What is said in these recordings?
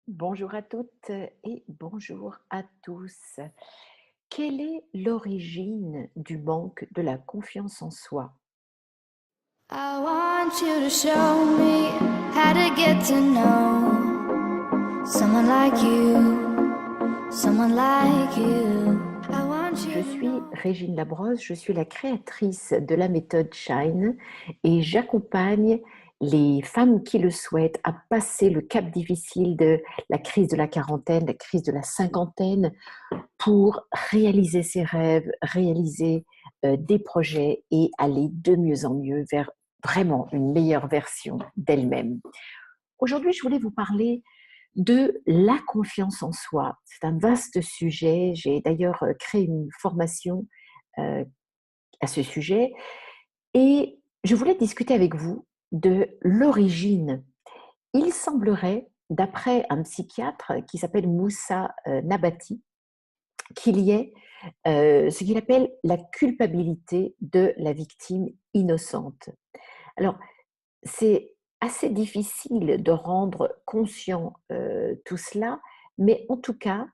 Bonjour à toutes et bonjour à tous. Quelle est l'origine du manque de la confiance en soi? I want you to show me how to get to know someone like you, someone like you. I want Je you to suis know. Régine Labrosse, je suis la créatrice de la méthode Shine et j'accompagne les femmes qui le souhaitent à passer le cap difficile de la crise de la quarantaine, la crise de la cinquantaine, pour réaliser ses rêves, réaliser des projets et aller de mieux en mieux vers vraiment une meilleure version d'elle-même. Aujourd'hui, je voulais vous parler de la confiance en soi. C'est un vaste sujet. J'ai d'ailleurs créé une formation euh, à ce sujet et je voulais discuter avec vous de l'origine. Il semblerait, d'après un psychiatre qui s'appelle Moussa Nabati, qu'il y ait ce qu'il appelle la culpabilité de la victime innocente. Alors, c'est assez difficile de rendre conscient tout cela, mais en tout cas,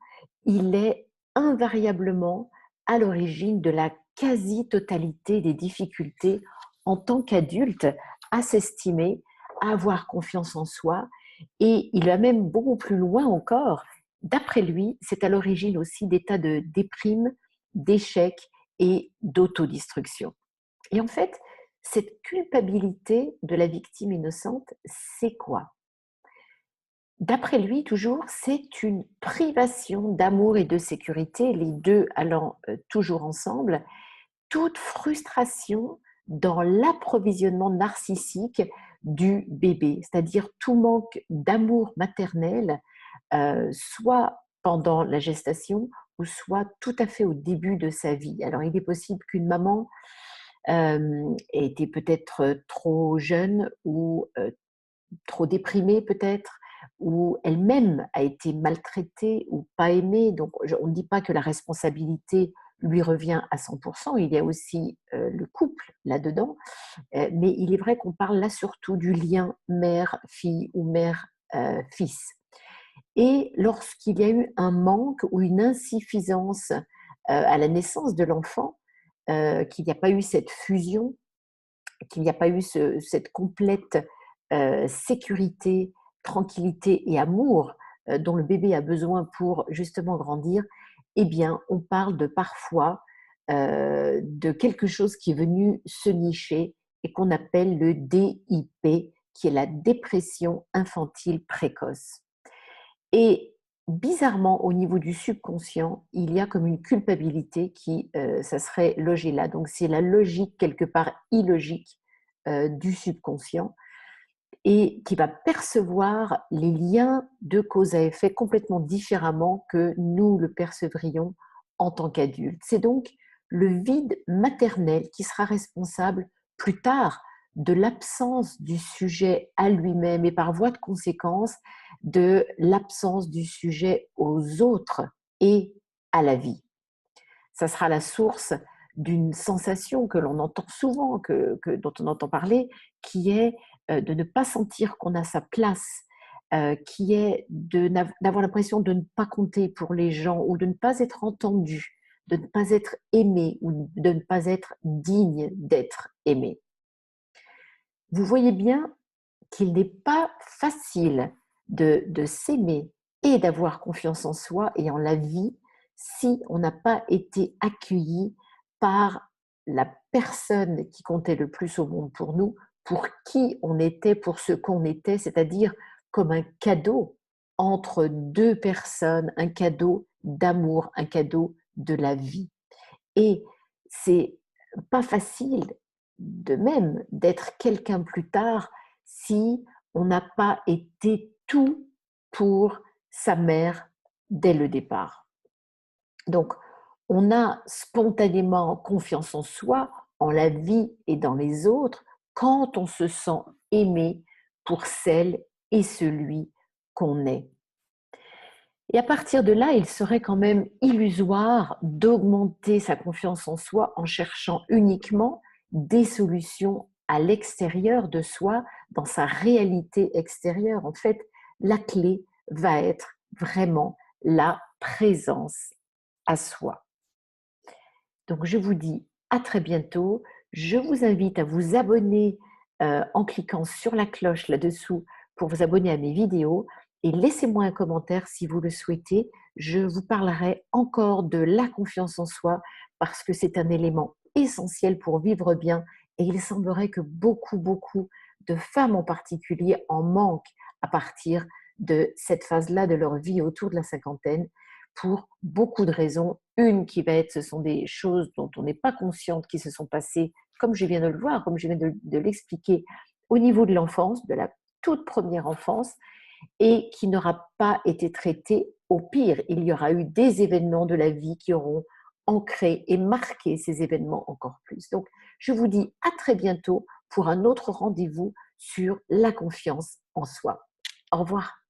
il est invariablement à l'origine de la quasi-totalité des difficultés en tant qu'adulte à s'estimer, à avoir confiance en soi. Et il va même beaucoup plus loin encore. D'après lui, c'est à l'origine aussi d'états de déprime, d'échec et d'autodestruction. Et en fait, cette culpabilité de la victime innocente, c'est quoi? D'après lui, toujours, c'est une privation d'amour et de sécurité, les deux allant toujours ensemble, toute frustration dans l'approvisionnement narcissique du bébé, c'est-à-dire tout manque d'amour maternel, soit pendant la gestation ou soit tout à fait au début de sa vie. Alors, il est possible qu'une maman était peut-être trop jeune ou trop déprimée peut-être, ou elle-même a été maltraitée ou pas aimée. Donc on ne dit pas que la responsabilité lui revient à 100%, il y a aussi le couple là-dedans, mais il est vrai qu'on parle là surtout du lien mère-fille ou mère-fils. Et lorsqu'il y a eu un manque ou une insuffisance à la naissance de l'enfant, qu'il n'y a pas eu cette fusion, qu'il n'y a pas eu cette complète sécurité, tranquillité et amour dont le bébé a besoin pour justement grandir, eh bien, on parle de parfois de quelque chose qui est venu se nicher et qu'on appelle le DIP, qui est la dépression infantile précoce. Et bizarrement, au niveau du subconscient, il y a comme une culpabilité qui, ça serait logé là. Donc c'est la logique quelque part illogique du subconscient et qui va percevoir les liens de cause à effet complètement différemment que nous le percevrions en tant qu'adultes. C'est donc le vide maternel qui sera responsable plus tard de l'absence du sujet à lui-même et par voie de conséquence de l'absence du sujet aux autres et à la vie. Ça sera la source d'une sensation que l'on entend souvent, dont on entend parler, qui est de ne pas sentir qu'on a sa place, qui est d'avoir l'impression de ne pas compter pour les gens ou de ne pas être entendu, de ne pas être aimé ou de ne pas être digne d'être aimé. Vous voyez bien qu'il n'est pas facile de s'aimer et d'avoir confiance en soi et en la vie si on n'a pas été accueilli par la personne qui comptait le plus au monde pour nous, pour qui on était, pour ce qu'on était, c'est-à-dire comme un cadeau entre deux personnes, un cadeau d'amour, un cadeau de la vie. Et c'est pas facile de même d'être quelqu'un plus tard si on n'a pas été tout pour sa mère dès le départ. Donc, on a spontanément confiance en soi, en la vie et dans les autres quand on se sent aimé pour celle et celui qu'on est. Et à partir de là, il serait quand même illusoire d'augmenter sa confiance en soi en cherchant uniquement des solutions à l'extérieur de soi, dans sa réalité extérieure. En fait, la clé va être vraiment la présence à soi. Donc, je vous dis à très bientôt. Je vous invite à vous abonner en cliquant sur la cloche là-dessous pour vous abonner à mes vidéos et laissez-moi un commentaire si vous le souhaitez. Je vous parlerai encore de la confiance en soi parce que c'est un élément essentiel pour vivre bien et il semblerait que beaucoup de femmes en particulier en manquent à partir de cette phase-là de leur vie autour de la cinquantaine pour beaucoup de raisons. Une qui va être, ce sont des choses dont on n'est pas consciente qui se sont passées, comme je viens de le voir, comme je viens de l'expliquer, au niveau de l'enfance, de la toute première enfance, et qui n'aura pas été traitée au pire. Il y aura eu des événements de la vie qui auront ancré et marqué ces événements encore plus. Donc, je vous dis à très bientôt pour un autre rendez-vous sur la confiance en soi. Au revoir.